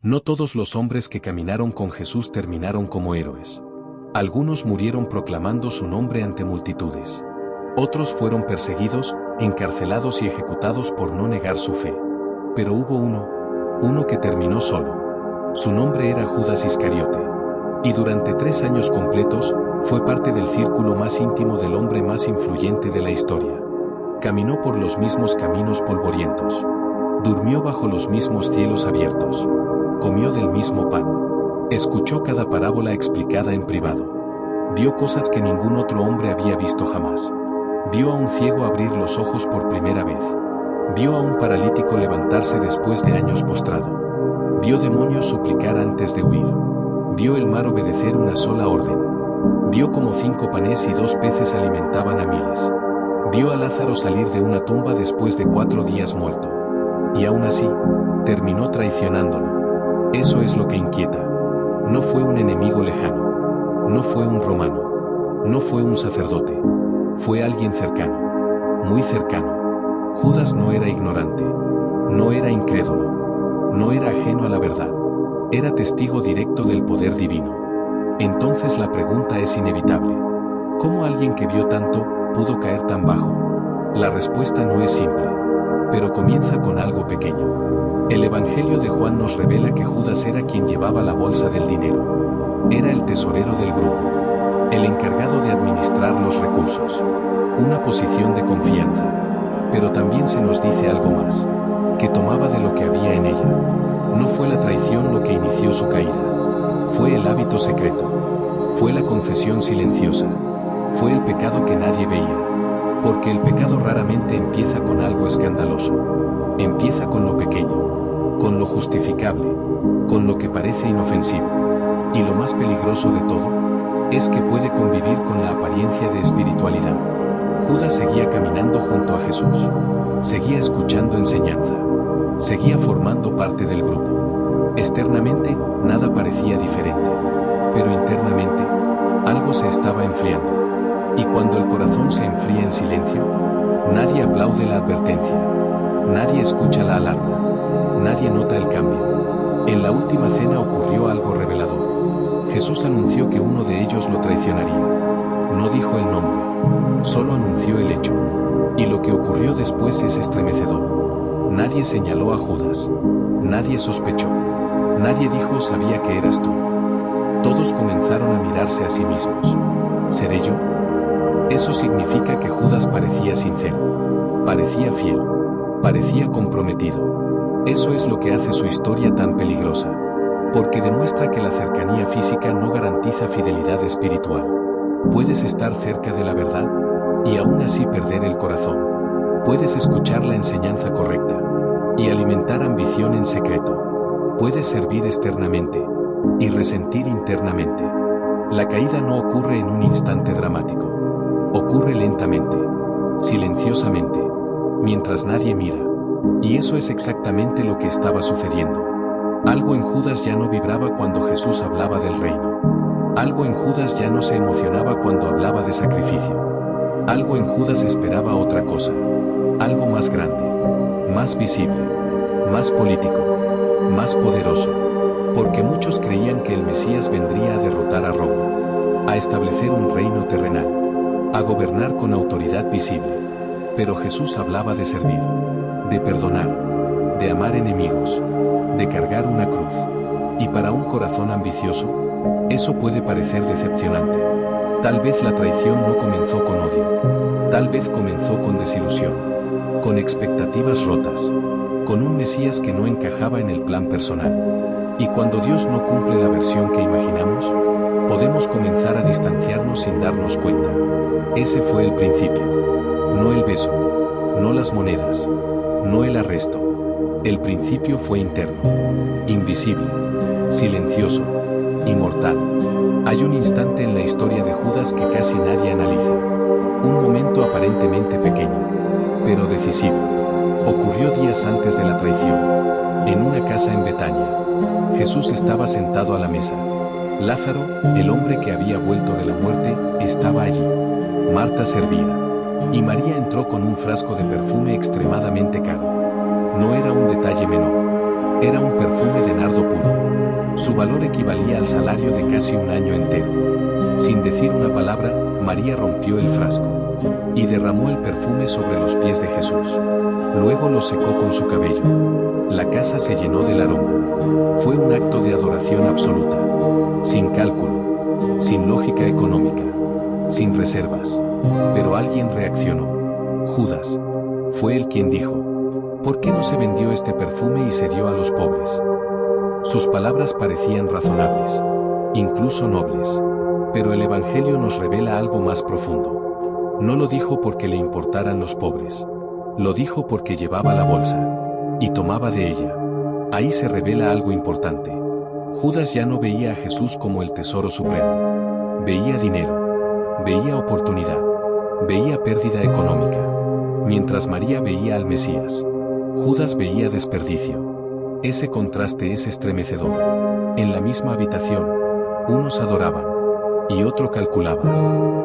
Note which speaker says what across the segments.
Speaker 1: No todos los hombres que caminaron con Jesús terminaron como héroes. Algunos murieron proclamando su nombre ante multitudes. Otros fueron perseguidos, encarcelados y ejecutados por no negar su fe. Pero hubo uno que terminó solo. Su nombre era Judas Iscariote. Y durante 3 años completos, fue parte del círculo más íntimo del hombre más influyente de la historia. Caminó por los mismos caminos polvorientos. Durmió bajo los mismos cielos abiertos. Comió del mismo pan. Escuchó cada parábola explicada en privado. Vio cosas que ningún otro hombre había visto jamás. Vio a un ciego abrir los ojos por primera vez. Vio a un paralítico levantarse después de años postrado. Vio demonios suplicar antes de huir. Vio el mar obedecer una sola orden. Vio como 5 panes y 2 peces alimentaban a miles. Vio a Lázaro salir de una tumba después de 4 días muerto. Y aún así, terminó traicionándolo. Eso es lo que inquieta. No fue un enemigo lejano. No fue un romano. No fue un sacerdote. Fue alguien cercano. Muy cercano. Judas no era ignorante. No era incrédulo. No era ajeno a la verdad. Era testigo directo del poder divino. Entonces la pregunta es inevitable. ¿Cómo alguien que vio tanto pudo caer tan bajo? La respuesta no es simple, pero comienza con algo pequeño. El Evangelio de Juan nos revela que Judas era quien llevaba la bolsa del dinero. Era el tesorero del grupo, el encargado de administrar los recursos, una posición de confianza. Pero también se nos dice algo más, que tomaba de lo que había en ella. No fue la traición lo que inició su caída. Fue el hábito secreto. Fue la confesión silenciosa. Fue el pecado que nadie veía. Porque el pecado raramente empieza con algo escandaloso. Empieza con lo pequeño, con lo justificable, con lo que parece inofensivo. Y lo más peligroso de todo, es que puede convivir con la apariencia de espiritualidad. Judas seguía caminando junto a Jesús. Seguía escuchando enseñanza. Seguía formando parte del grupo. Externamente, nada parecía diferente. Pero internamente, algo se estaba enfriando. Y cuando el corazón se enfría en silencio, nadie aplaude la advertencia. Nadie escucha la alarma. Nadie nota el cambio. En la última cena ocurrió algo revelador. Jesús anunció que uno de ellos lo traicionaría. No dijo el nombre. Solo anunció el hecho. Y lo que ocurrió después es estremecedor. Nadie señaló a Judas. Nadie sospechó. Nadie dijo sabía que eras tú. Todos comenzaron a mirarse a sí mismos. ¿Seré yo? Eso significa que Judas parecía sincero. Parecía fiel. Parecía comprometido. Eso es lo que hace su historia tan peligrosa. Porque demuestra que la cercanía física no garantiza fidelidad espiritual. Puedes estar cerca de la verdad y aún así perder el corazón. Puedes escuchar la enseñanza correcta y alimentar ambición en secreto. Puedes servir externamente y resentir internamente. La caída no ocurre en un instante dramático. Ocurre lentamente, silenciosamente, mientras nadie mira. Y eso es exactamente lo que estaba sucediendo. Algo en Judas ya no vibraba cuando Jesús hablaba del reino. Algo en Judas ya no se emocionaba cuando hablaba de sacrificio. Algo en Judas esperaba otra cosa. Algo más grande, más visible, más político, más poderoso. Porque muchos creían que el Mesías vendría a derrotar a Roma, a establecer un reino terrenal, a gobernar con autoridad visible. Pero Jesús hablaba de servir, de perdonar, de amar enemigos, de cargar una cruz. Y para un corazón ambicioso, eso puede parecer decepcionante. Tal vez la traición no comenzó con odio. Tal vez comenzó con desilusión, con expectativas rotas, con un Mesías que no encajaba en el plan personal. Y cuando Dios no cumple la versión que imaginamos, podemos comenzar a distanciarnos sin darnos cuenta. Ese fue el principio. No el beso, no las monedas, no el arresto. El principio fue interno, invisible, silencioso, inmortal. Hay un instante en la historia de Judas que casi nadie analiza. Un momento aparentemente pequeño, pero decisivo. Ocurrió días antes de la traición, en una casa en Betania. Jesús estaba sentado a la mesa. Lázaro, el hombre que había vuelto de la muerte, estaba allí. Marta servía. Y María entró con un frasco de perfume extremadamente caro. No era un detalle menor. Era un perfume de nardo puro. Su valor equivalía al salario de casi un año entero. Sin decir una palabra, María rompió el frasco y derramó el perfume sobre los pies de Jesús. Luego lo secó con su cabello. La casa se llenó del aroma. Fue un acto de adoración absoluta, sin cálculo, sin lógica económica, sin reservas. Pero alguien reaccionó. Judas. Fue él quien dijo: ¿por qué no se vendió este perfume y se dio a los pobres? Sus palabras parecían razonables, incluso nobles. Pero el Evangelio nos revela algo más profundo. No lo dijo porque le importaran los pobres. Lo dijo porque llevaba la bolsa y tomaba de ella. Ahí se revela algo importante. Judas ya no veía a Jesús como el tesoro supremo. Veía dinero, veía oportunidad, veía pérdida económica. Mientras María veía al Mesías, Judas veía desperdicio. Ese contraste es estremecedor. En la misma habitación, unos adoraban y otro calculaba.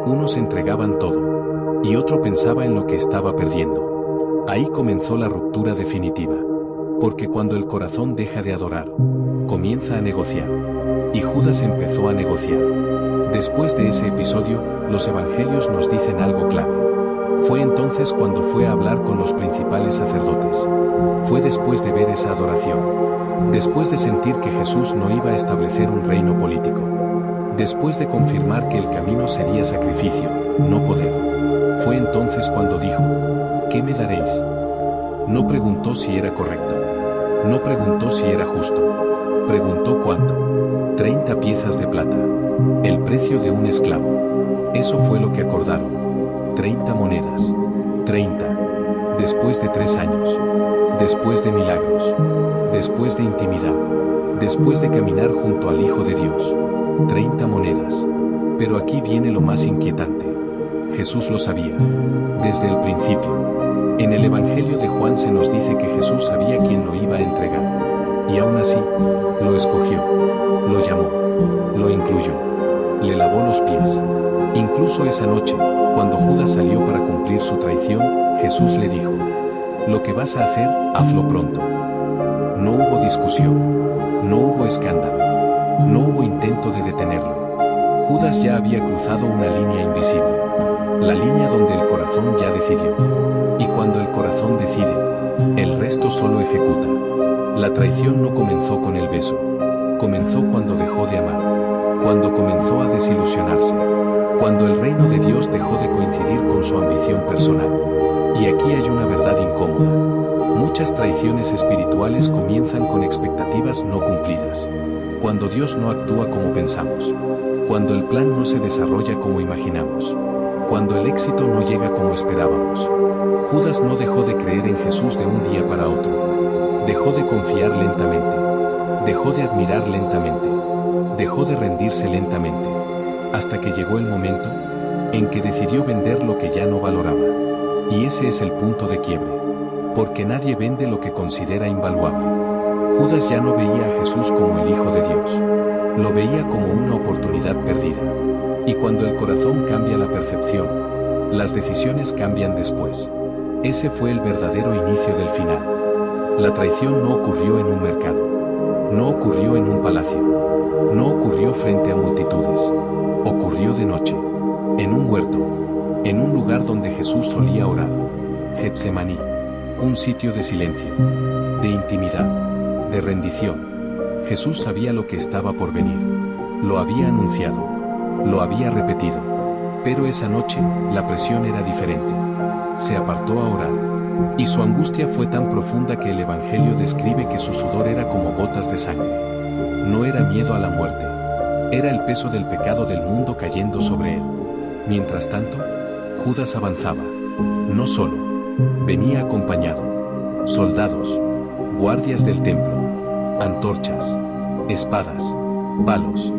Speaker 1: Unos entregaban todo y otro pensaba en lo que estaba perdiendo. Ahí comenzó la ruptura definitiva. Porque cuando el corazón deja de adorar, comienza a negociar. Y Judas empezó a negociar. Después de ese episodio, los evangelios nos dicen algo clave. Fue entonces cuando fue a hablar con los principales sacerdotes. Fue después de ver esa adoración. Después de sentir que Jesús no iba a establecer un reino político. Después de confirmar que el camino sería sacrificio, no poder. Fue entonces cuando dijo: ¿qué me daréis? No preguntó si era correcto. No preguntó si era justo. Preguntó cuánto. 30 piezas de plata. El precio de un esclavo. Eso fue lo que acordaron. 30 monedas. 30. Después de 3 años. Después de milagros. Después de intimidad. Después de caminar junto al Hijo de Dios. 30 monedas. Pero aquí viene lo más inquietante. Jesús lo sabía. Desde el principio. En el Evangelio de Juan se nos dice que Jesús sabía quién lo iba a entregar. Y aún así, lo escogió, lo llamó, lo incluyó, le lavó los pies. Incluso esa noche, cuando Judas salió para cumplir su traición, Jesús le dijo: lo que vas a hacer, hazlo pronto. No hubo discusión, no hubo escándalo, no hubo intento de detenerlo. Judas ya había cruzado una línea invisible, la línea donde el corazón ya decidió. Y cuando el corazón decide, el resto solo ejecuta. La traición no comenzó con el beso, comenzó cuando dejó de amar, cuando comenzó a desilusionarse, cuando el reino de Dios dejó de coincidir con su ambición personal. Y aquí hay una verdad incómoda. Muchas traiciones espirituales comienzan con expectativas no cumplidas. Cuando Dios no actúa como pensamos, cuando el plan no se desarrolla como imaginamos, cuando el éxito no llega como esperábamos. Judas no dejó de creer en Jesús de un día para otro. Dejó de confiar lentamente. Dejó de admirar lentamente. Dejó de rendirse lentamente. Hasta que llegó el momento en que decidió vender lo que ya no valoraba. Y ese es el punto de quiebre. Porque nadie vende lo que considera invaluable. Judas ya no veía a Jesús como el Hijo de Dios. Lo veía como una oportunidad perdida. Y cuando el corazón cambia la percepción, las decisiones cambian después. Ese fue el verdadero inicio del final. La traición no ocurrió en un mercado. No ocurrió en un palacio. No ocurrió frente a multitudes. Ocurrió de noche. En un huerto. En un lugar donde Jesús solía orar. Getsemaní. Un sitio de silencio. De intimidad. De rendición. Jesús sabía lo que estaba por venir. Lo había anunciado. Lo había repetido. Pero esa noche, la presión era diferente. Se apartó a orar. Y su angustia fue tan profunda que el Evangelio describe que su sudor era como gotas de sangre. No era miedo a la muerte. Era el peso del pecado del mundo cayendo sobre él. Mientras tanto, Judas avanzaba. No solo. Venía acompañado. Soldados. Guardias del templo. Antorchas. Espadas. Palos.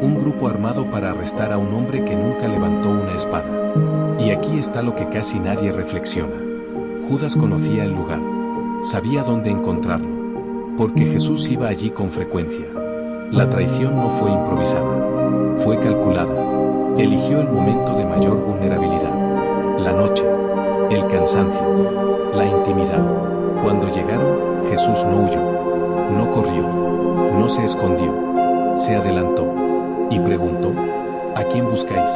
Speaker 1: Un grupo armado para arrestar a un hombre que nunca levantó una espada. Y aquí está lo que casi nadie reflexiona. Judas conocía el lugar. Sabía dónde encontrarlo. Porque Jesús iba allí con frecuencia. La traición no fue improvisada. Fue calculada. Eligió el momento de mayor vulnerabilidad. La noche. El cansancio. La intimidad. Cuando llegaron, Jesús no huyó. No corrió. No se escondió. se adelantó y preguntó: ¿A quién buscáis?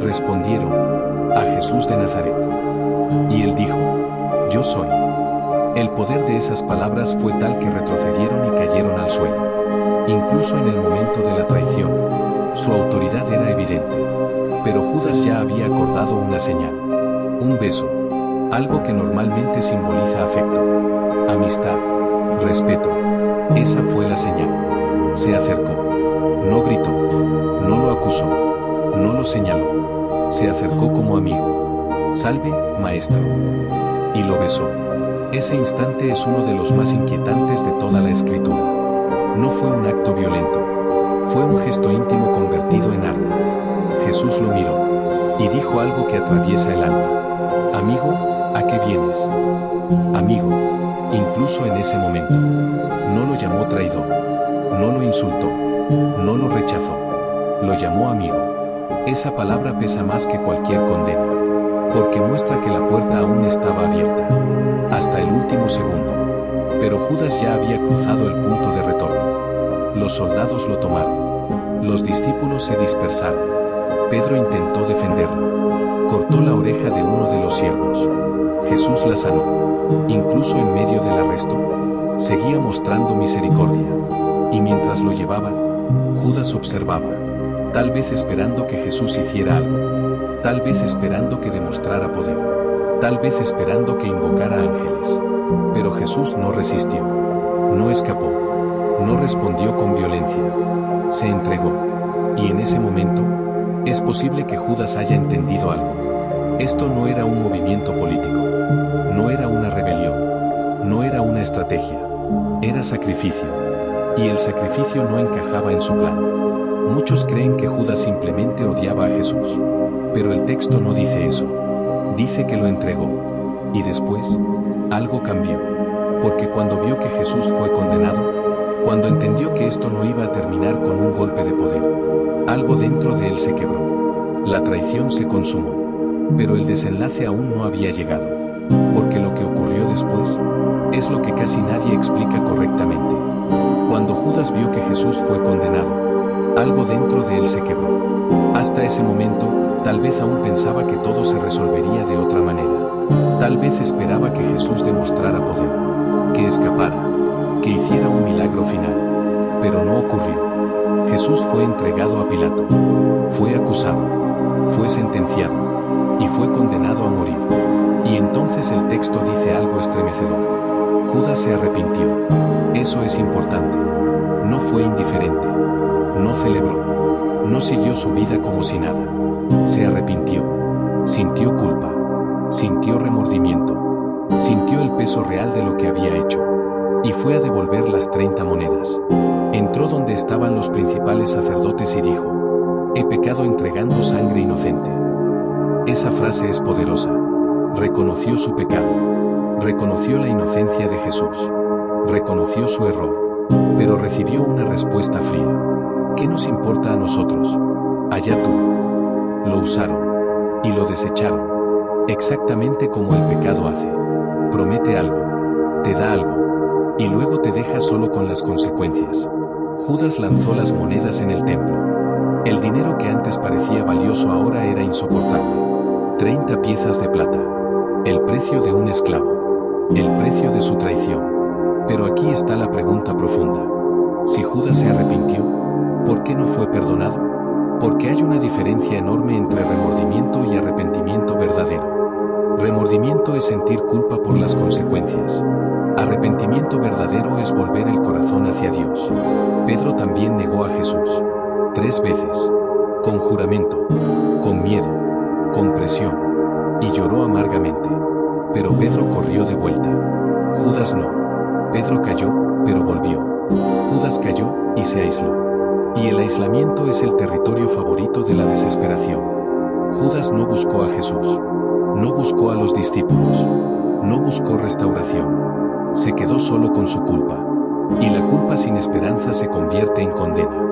Speaker 1: Respondieron: a Jesús de Nazaret. Y él dijo: yo soy. El poder de esas palabras fue tal que retrocedieron y cayeron al suelo. Incluso en el momento de la traición, su autoridad era evidente. Pero Judas ya había acordado una señal. Un beso. Algo que normalmente simboliza afecto, amistad, respeto. Esa fue la señal. Se acercó. No gritó. No lo acusó. No lo señaló. Se acercó como amigo. Salve, maestro. Y lo besó. Ese instante es uno de los más inquietantes de toda la Escritura. No fue un acto violento. Fue un gesto íntimo convertido en arma. Jesús lo miró y dijo algo que atraviesa el alma. Amigo, ¿a qué vienes? Amigo. Incluso en ese momento. No lo llamó traidor. No lo insultó. No lo rechazó. Lo llamó amigo. Esa palabra pesa más que cualquier condena. Porque muestra que la puerta aún estaba abierta. Hasta el último segundo. Pero Judas ya había cruzado el punto de retorno. Los soldados lo tomaron. Los discípulos se dispersaron. Pedro intentó defenderlo. Cortó la oreja de uno de los siervos. Jesús la sanó. Incluso en medio del arresto, seguía mostrando misericordia. Y mientras lo llevaban, Judas observaba. Tal vez esperando que Jesús hiciera algo. Tal vez esperando que demostrara poder. Tal vez esperando que invocara ángeles. Pero Jesús no resistió. No escapó. No respondió con violencia. Se entregó. Y en ese momento, es posible que Judas haya entendido algo. Esto no era un movimiento político. No era una rebelión. No era una estrategia. Era sacrificio. Y el sacrificio no encajaba en su plan. Muchos creen que Judas simplemente odiaba a Jesús. Pero el texto no dice eso. Dice que lo entregó. Y después, algo cambió. Porque cuando vio que Jesús fue condenado, cuando entendió que esto no iba a terminar con un golpe de poder, algo dentro de él se quebró. La traición se consumó. Pero el desenlace aún no había llegado. Porque lo que ocurrió después es lo que casi nadie explica correctamente. Cuando Judas vio que Jesús fue condenado, algo dentro de él se quebró. Hasta ese momento, tal vez aún pensaba que todo se resolvería de otra manera. Tal vez esperaba que Jesús demostrara poder, que escapara, que hiciera un milagro final. Pero no ocurrió. Jesús fue entregado a Pilato. Fue acusado. Fue sentenciado. Y fue condenado a morir. Y entonces el texto dice algo estremecedor. Judas se arrepintió. Eso es importante. No fue indiferente. No celebró. No siguió su vida como si nada. Se arrepintió. Sintió culpa. Sintió remordimiento. Sintió el peso real de lo que había hecho. Y fue a devolver las 30 monedas. Entró donde estaban los principales sacerdotes y dijo: he pecado entregando sangre inocente. Esa frase es poderosa. Reconoció su pecado. Reconoció la inocencia de Jesús. Reconoció su error. Pero recibió una respuesta fría. ¿Qué nos importa a nosotros? Allá tú. Lo usaron. Y lo desecharon. Exactamente como el pecado hace. Promete algo. Te da algo. Y luego te deja solo con las consecuencias. Judas lanzó las monedas en el templo. El dinero que antes parecía valioso ahora era insoportable. 30 piezas de plata. El precio de un esclavo. El precio de su traición. Pero aquí está la pregunta profunda. Si Judas se arrepintió, ¿por qué no fue perdonado? Porque hay una diferencia enorme entre remordimiento y arrepentimiento verdadero. Remordimiento es sentir culpa por las consecuencias. Arrepentimiento verdadero es volver el corazón hacia Dios. Pedro también negó a Jesús 3 veces. Con juramento. Con miedo. Con presión, y lloró amargamente. Pero Pedro corrió de vuelta. Judas no. Pedro cayó, pero volvió. Judas cayó, y se aisló. Y el aislamiento es el territorio favorito de la desesperación. Judas no buscó a Jesús. No buscó a los discípulos. No buscó restauración. Se quedó solo con su culpa. Y la culpa sin esperanza se convierte en condena.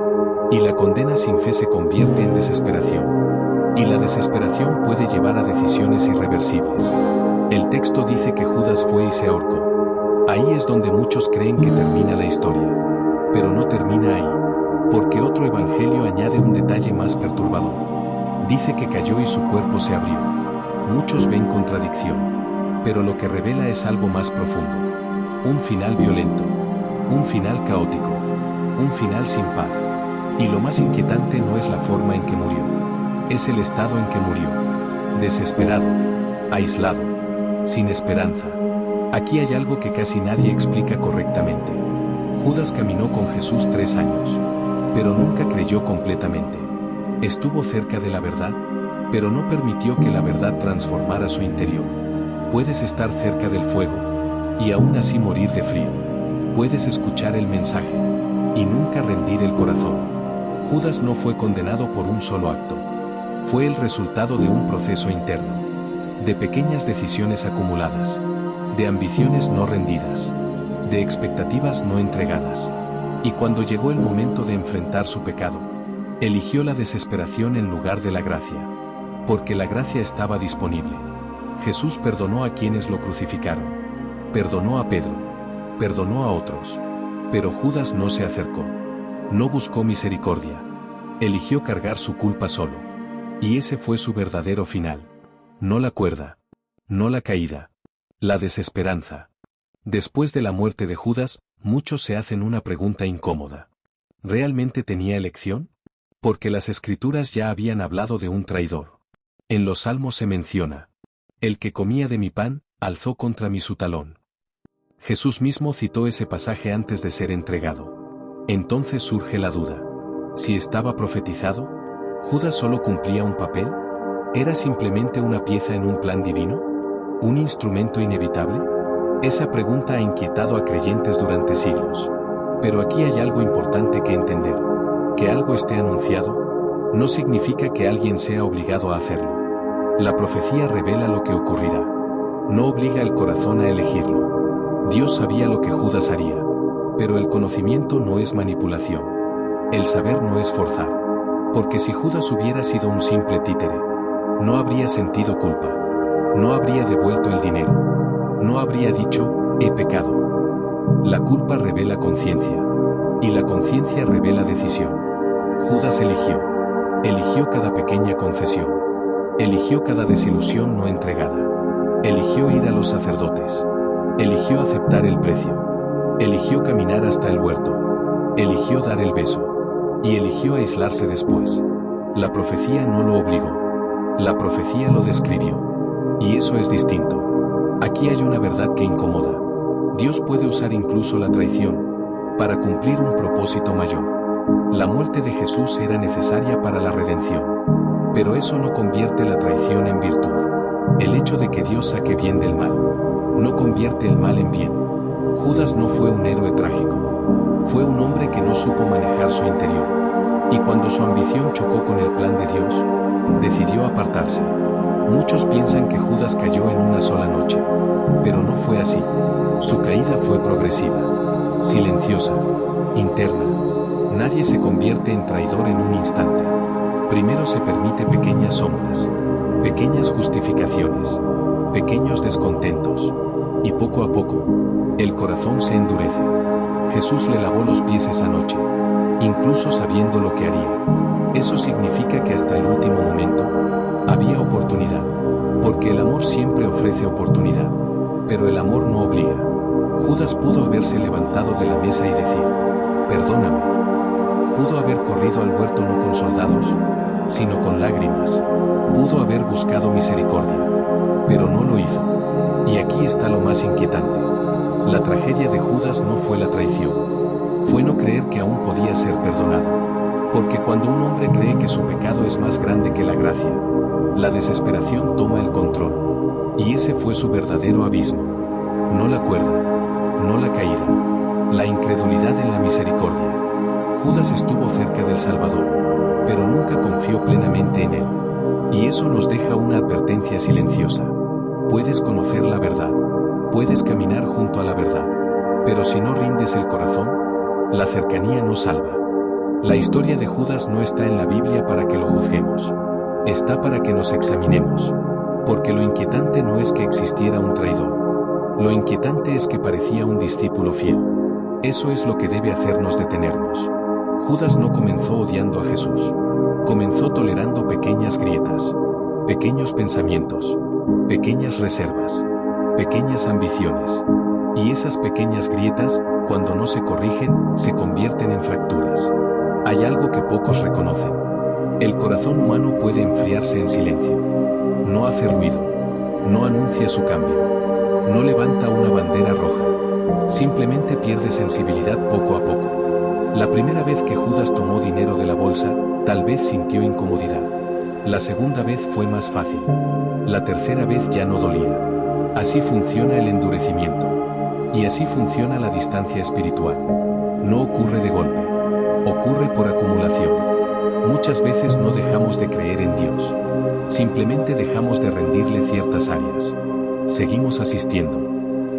Speaker 1: Y la condena sin fe se convierte en desesperación. Y la desesperación puede llevar a decisiones irreversibles. El texto dice que Judas fue y se ahorcó. Ahí es donde muchos creen que termina la historia. Pero no termina ahí. Porque otro evangelio añade un detalle más perturbador. Dice que cayó y su cuerpo se abrió. Muchos ven contradicción, pero lo que revela es algo más profundo. Un final violento, un final caótico, un final sin paz. Y lo más inquietante no es la forma en que murió, es el estado en que murió. Desesperado, aislado, sin esperanza. Aquí hay algo que casi nadie explica correctamente. Judas caminó con Jesús 3 años, pero nunca creyó completamente. Estuvo cerca de la verdad, pero no permitió que la verdad transformara su interior. Puedes estar cerca del fuego, y aún así morir de frío. Puedes escuchar el mensaje, y nunca rendir el corazón. Judas no fue condenado por un solo acto. Fue el resultado de un proceso interno, de pequeñas decisiones acumuladas, de ambiciones no rendidas, de expectativas no entregadas. Y cuando llegó el momento de enfrentar su pecado, eligió la desesperación en lugar de la gracia, porque la gracia estaba disponible. Jesús perdonó a quienes lo crucificaron, perdonó a Pedro, perdonó a otros, pero Judas no se acercó, no buscó misericordia, eligió cargar su culpa solo. Y ese fue su verdadero final. No la cuerda, no la caída, la desesperanza. Después de la muerte de Judas, muchos se hacen una pregunta incómoda. ¿Realmente tenía elección? Porque las Escrituras ya habían hablado de un traidor. En los Salmos se menciona: el que comía de mi pan, alzó contra mí su talón. Jesús mismo citó ese pasaje antes de ser entregado. Entonces surge la duda. ¿Si estaba profetizado? ¿Judas solo cumplía un papel? ¿Era simplemente una pieza en un plan divino? ¿Un instrumento inevitable? Esa pregunta ha inquietado a creyentes durante siglos. Pero aquí hay algo importante que entender. Que algo esté anunciado no significa que alguien sea obligado a hacerlo. La profecía revela lo que ocurrirá. No obliga al corazón a elegirlo. Dios sabía lo que Judas haría. Pero el conocimiento no es manipulación. El saber no es forzar. Porque si Judas hubiera sido un simple títere, no habría sentido culpa. No habría devuelto el dinero. No habría dicho, he pecado. La culpa revela conciencia. Y la conciencia revela decisión. Judas eligió. Eligió cada pequeña confesión. Eligió cada desilusión no entregada. Eligió ir a los sacerdotes. Eligió aceptar el precio. Eligió caminar hasta el huerto. Eligió dar el beso. Y eligió aislarse después. La profecía no lo obligó. La profecía lo describió. Y eso es distinto. Aquí hay una verdad que incomoda. Dios puede usar incluso la traición para cumplir un propósito mayor. La muerte de Jesús era necesaria para la redención. Pero eso no convierte la traición en virtud. El hecho de que Dios saque bien del mal no convierte el mal en bien. Judas no fue un héroe trágico. Fue un hombre que no supo manejar su interior. Y cuando su ambición chocó con el plan de Dios, decidió apartarse. Muchos piensan que Judas cayó en una sola noche. Pero no fue así. Su caída fue progresiva, silenciosa, interna. Nadie se convierte en traidor en un instante. Primero se permite pequeñas sombras, pequeñas justificaciones, pequeños descontentos. Y poco a poco, el corazón se endurece. Jesús le lavó los pies esa noche, incluso sabiendo lo que haría. Eso significa que hasta el último momento había oportunidad, porque el amor siempre ofrece oportunidad, pero el amor no obliga. Judas pudo haberse levantado de la mesa y decir, perdóname. Pudo haber corrido al huerto no con soldados, sino con lágrimas. Pudo haber buscado misericordia, pero no lo hizo. Y aquí está lo más inquietante. La tragedia de Judas no fue la traición. Fue no creer que aún podía ser perdonado. Porque cuando un hombre cree que su pecado es más grande que la gracia, la desesperación toma el control. Y ese fue su verdadero abismo. No la cuerda, no la caída, la incredulidad en la misericordia. Judas estuvo cerca del Salvador, pero nunca confió plenamente en él. Y eso nos deja una advertencia silenciosa. Puedes conocer la verdad. Puedes caminar junto a la verdad, pero si no rindes el corazón, la cercanía no salva. La historia de Judas no está en la Biblia para que lo juzguemos. Está para que nos examinemos. Porque lo inquietante no es que existiera un traidor. Lo inquietante es que parecía un discípulo fiel. Eso es lo que debe hacernos detenernos. Judas no comenzó odiando a Jesús. Comenzó tolerando pequeñas grietas, pequeños pensamientos, pequeñas reservas, pequeñas ambiciones. Y esas pequeñas grietas, cuando no se corrigen, se convierten en fracturas. Hay algo que pocos reconocen. El corazón humano puede enfriarse en silencio. No hace ruido. No anuncia su cambio. No levanta una bandera roja. Simplemente pierde sensibilidad poco a poco. La primera vez que Judas tomó dinero de la bolsa, tal vez sintió incomodidad. La segunda vez fue más fácil. La tercera vez ya no dolía. Así funciona el endurecimiento. Y así funciona la distancia espiritual. No ocurre de golpe. Ocurre por acumulación. Muchas veces no dejamos de creer en Dios. Simplemente dejamos de rendirle ciertas áreas. Seguimos asistiendo.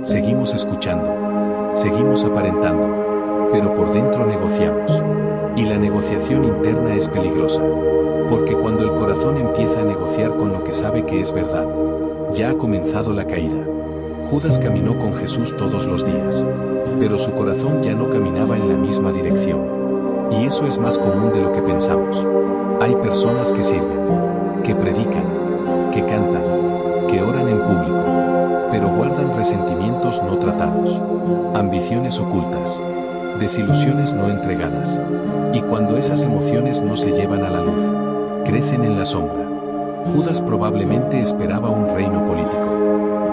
Speaker 1: Seguimos escuchando. Seguimos aparentando. Pero por dentro negociamos. Y la negociación interna es peligrosa. Porque cuando el corazón empieza a negociar con lo que sabe que es verdad, ya ha comenzado la caída. Judas caminó con Jesús todos los días, pero su corazón ya no caminaba en la misma dirección. Y eso es más común de lo que pensamos. Hay personas que sirven, que predican, que cantan, que oran en público, pero guardan resentimientos no tratados, ambiciones ocultas, desilusiones no entregadas. Y cuando esas emociones no se llevan a la luz, crecen en la sombra. Judas probablemente esperaba un reino político,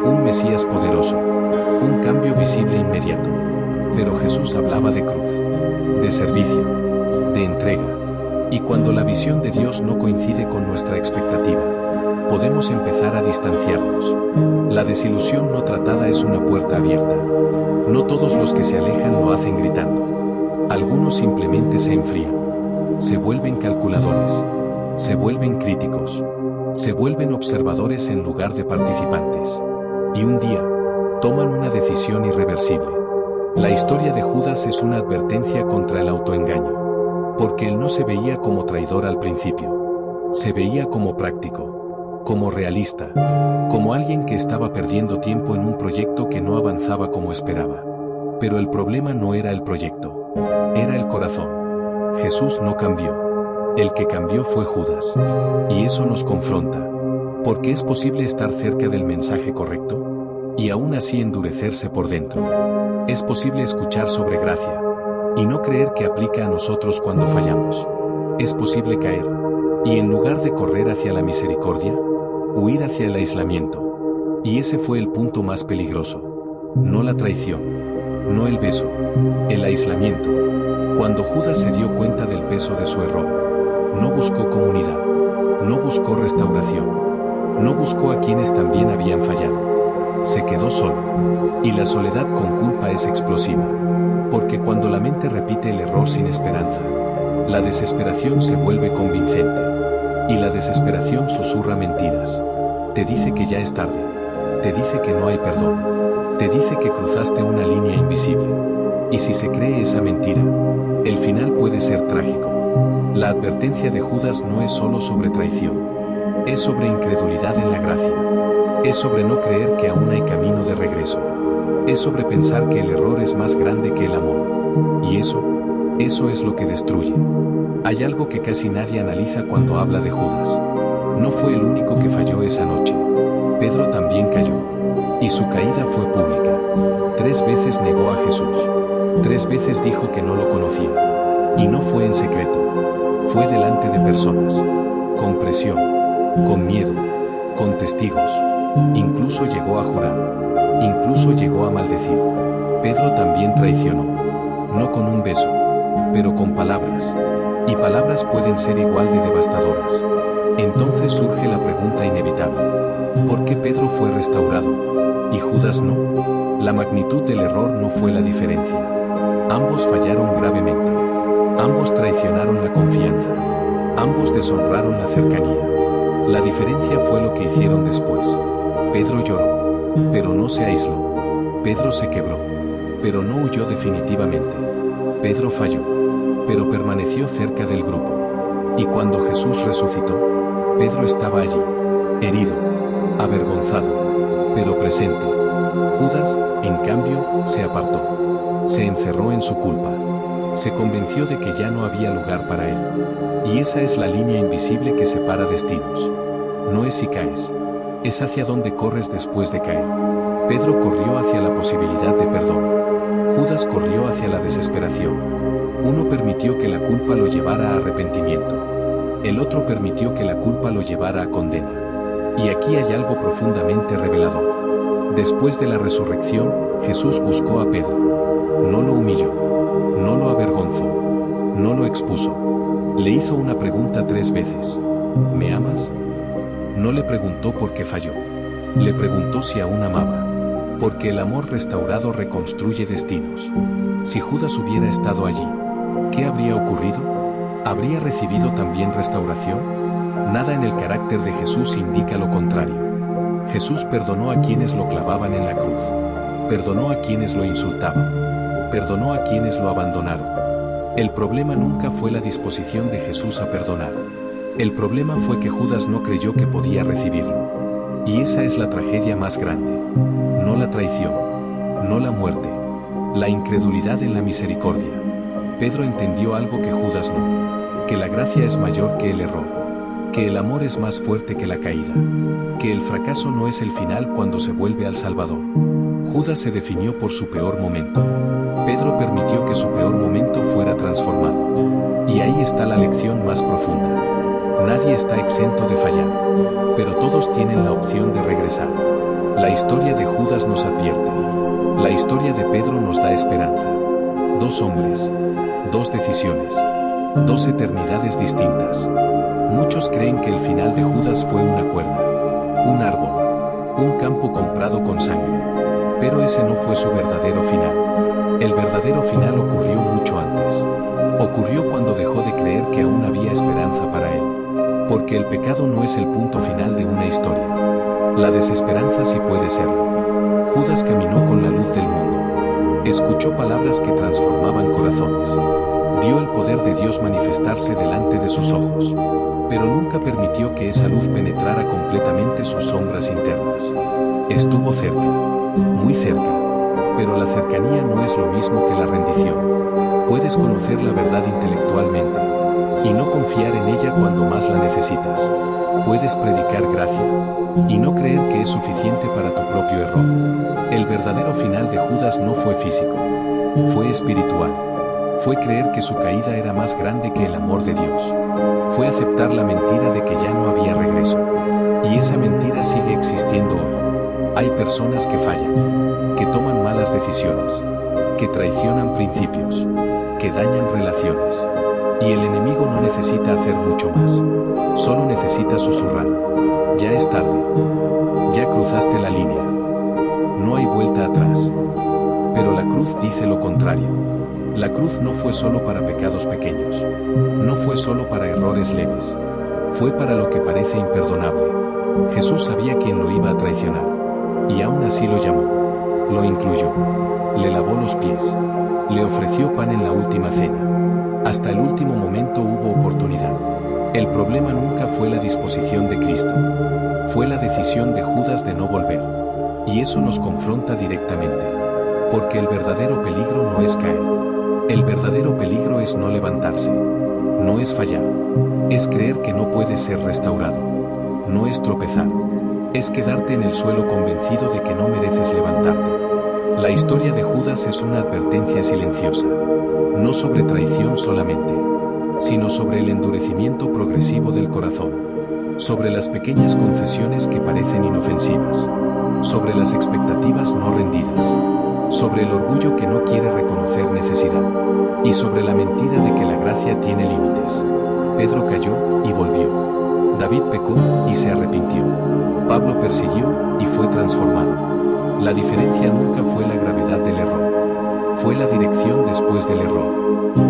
Speaker 1: un Mesías poderoso, un cambio visible inmediato. Pero Jesús hablaba de cruz, de servicio, de entrega. Y cuando la visión de Dios no coincide con nuestra expectativa, podemos empezar a distanciarnos. La desilusión no tratada es una puerta abierta. No todos los que se alejan lo hacen gritando. Algunos simplemente se enfrían. Se vuelven calculadores. Se vuelven críticos. Se vuelven observadores en lugar de participantes. Y un día, toman una decisión irreversible. La historia de Judas es una advertencia contra el autoengaño. Porque él no se veía como traidor al principio. Se veía como práctico, como realista, como alguien que estaba perdiendo tiempo en un proyecto que no avanzaba como esperaba. Pero el problema no era el proyecto, era el corazón. Jesús no cambió. El que cambió fue Judas. Y eso nos confronta. Porque es posible estar cerca del mensaje correcto y aún así endurecerse por dentro. Es posible escuchar sobre gracia y no creer que aplica a nosotros cuando fallamos. Es posible caer y en lugar de correr hacia la misericordia, huir hacia el aislamiento. Y ese fue el punto más peligroso. No la traición, no el beso, el aislamiento. Cuando Judas se dio cuenta del peso de su error, no buscó comunidad, no buscó restauración, no buscó a quienes también habían fallado. Se quedó solo. Y la soledad con culpa es explosiva. Porque cuando la mente repite el error sin esperanza, la desesperación se vuelve convincente. Y la desesperación susurra mentiras. Te dice que ya es tarde. Te dice que no hay perdón. Te dice que cruzaste una línea invisible. Y si se cree esa mentira, el final puede ser trágico. La advertencia de Judas no es solo sobre traición. Es sobre incredulidad en la gracia. Es sobre no creer que aún hay camino de regreso. Es sobre pensar que el error es más grande que el amor. Y eso es lo que destruye. Hay algo que casi nadie analiza cuando habla de Judas. No fue el único que falló esa noche. Pedro también cayó. Y su caída fue pública. 3 veces negó a Jesús. 3 veces dijo que no lo conocía. Y no fue en secreto. Fue delante de personas. Con presión. Con miedo. Con testigos. Incluso llegó a jurar. Incluso llegó a maldecir. Pedro también traicionó. No con un beso, pero con palabras. Y palabras pueden ser igual de devastadoras. Entonces surge la pregunta inevitable. ¿Por qué Pedro fue restaurado y Judas no? La magnitud del error no fue la diferencia. Ambos fallaron gravemente. Ambos traicionaron la confianza. Ambos deshonraron la cercanía. La diferencia fue lo que hicieron después. Pedro lloró, pero no se aisló. Pedro se quebró, pero no huyó definitivamente. Pedro falló, pero permaneció cerca del grupo. Y cuando Jesús resucitó, Pedro estaba allí, herido, avergonzado, pero presente. Judas, en cambio, se apartó. Se encerró en su culpa. Se convenció de que ya no había lugar para él. Y esa es la línea invisible que separa destinos. No es si caes, es hacia dónde corres después de caer. Pedro corrió hacia la posibilidad de perdón. Judas corrió hacia la desesperación. Uno permitió que la culpa lo llevara a arrepentimiento. El otro permitió que la culpa lo llevara a condena. Y aquí hay algo profundamente revelador. Después de la resurrección, Jesús buscó a Pedro. No lo humilló. No lo avergonzó. No lo expuso. Le hizo una pregunta 3 veces. ¿Me amas? No le preguntó por qué falló. Le preguntó si aún amaba. Porque el amor restaurado reconstruye destinos. Si Judas hubiera estado allí, ¿qué habría ocurrido? ¿Habría recibido también restauración? Nada en el carácter de Jesús indica lo contrario. Jesús perdonó a quienes lo clavaban en la cruz. Perdonó a quienes lo insultaban. Perdonó a quienes lo abandonaron. El problema nunca fue la disposición de Jesús a perdonar. El problema fue que Judas no creyó que podía recibirlo. Y esa es la tragedia más grande. No la traición, no la muerte, la incredulidad en la misericordia. Pedro entendió algo que Judas no, que la gracia es mayor que el error, que el amor es más fuerte que la caída, que el fracaso no es el final cuando se vuelve al Salvador. Judas se definió por su peor momento. Pedro permitió que su peor momento fuera transformado. Y ahí está la lección más profunda. Nadie está exento de fallar, pero todos tienen la opción de regresar. La historia de Judas nos advierte. La historia de Pedro nos da esperanza. 2 hombres, 2 decisiones, 2 eternidades distintas. Muchos creen que el final de Judas fue una cuerda, un árbol, un campo comprado con sangre. Pero ese no fue su verdadero final. El verdadero final ocurrió mucho antes. Ocurrió cuando dejó de creer que aún había esperanza para él. Porque el pecado no es el punto final de una historia. La desesperanza sí puede serlo. Judas caminó con la luz del mundo. Escuchó palabras que transformaban corazones. Vio el poder de Dios manifestarse delante de sus ojos. Pero nunca permitió que esa luz penetrara completamente sus sombras internas. Estuvo cerca, muy cerca. Pero la cercanía no es lo mismo que la rendición. Puedes conocer la verdad intelectualmente y no confiar en ella cuando más la necesitas. Puedes predicar gracia y no creer que es suficiente para tu propio error. El verdadero final de Judas no fue físico, fue espiritual. Fue creer que su caída era más grande que el amor de Dios. Fue aceptar la mentira de que ya no había regreso. Y esa mentira sigue existiendo hoy. Hay personas que fallan, que toman malas decisiones, que traicionan principios, que dañan relaciones. Y el enemigo no necesita hacer mucho más. Solo necesita susurrar. Ya es tarde. Ya cruzaste la línea. No hay vuelta atrás. Pero la cruz dice lo contrario. La cruz no fue solo para pecados pequeños. No fue solo para errores leves. Fue para lo que parece imperdonable. Jesús sabía quién lo iba a traicionar. Y aún así lo llamó. Lo incluyó. Le lavó los pies. Le ofreció pan en la última cena. Hasta el último momento hubo oportunidad. El problema nunca fue la disposición de Cristo. Fue la decisión de Judas de no volver. Y eso nos confronta directamente. Porque el verdadero peligro no es caer. El verdadero peligro es no levantarse. No es fallar. Es creer que no puedes ser restaurado. No es tropezar. Es quedarte en el suelo convencido de que no mereces levantarte. La historia de Judas es una advertencia silenciosa. No sobre traición solamente, sino sobre el endurecimiento progresivo del corazón, sobre las pequeñas confesiones que parecen inofensivas, sobre las expectativas no rendidas, sobre el orgullo que no quiere reconocer necesidad, y sobre la mentira de que la gracia tiene límites. Pedro cayó y volvió. David pecó y se arrepintió. Pablo persiguió y fue transformado. La diferencia nunca fue la gravedad del error. Fue la dirección después del error.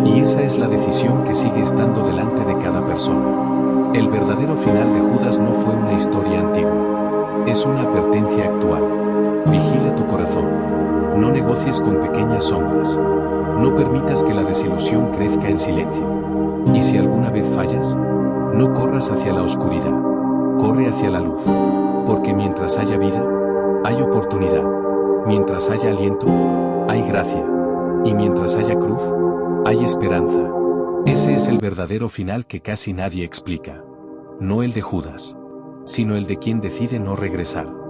Speaker 1: Y esa es la decisión que sigue estando delante de cada persona. El verdadero final de Judas no fue una historia antigua. Es una advertencia actual. Vigila tu corazón. No negocies con pequeñas sombras. No permitas que la desilusión crezca en silencio. Y si alguna vez fallas, no corras hacia la oscuridad. Corre hacia la luz. Porque mientras haya vida, hay oportunidad. Mientras haya aliento, hay gracia. Y mientras haya cruz, Hay esperanza. Ese es el verdadero final que casi nadie explica. No el de Judas, sino el de quien decide no regresar.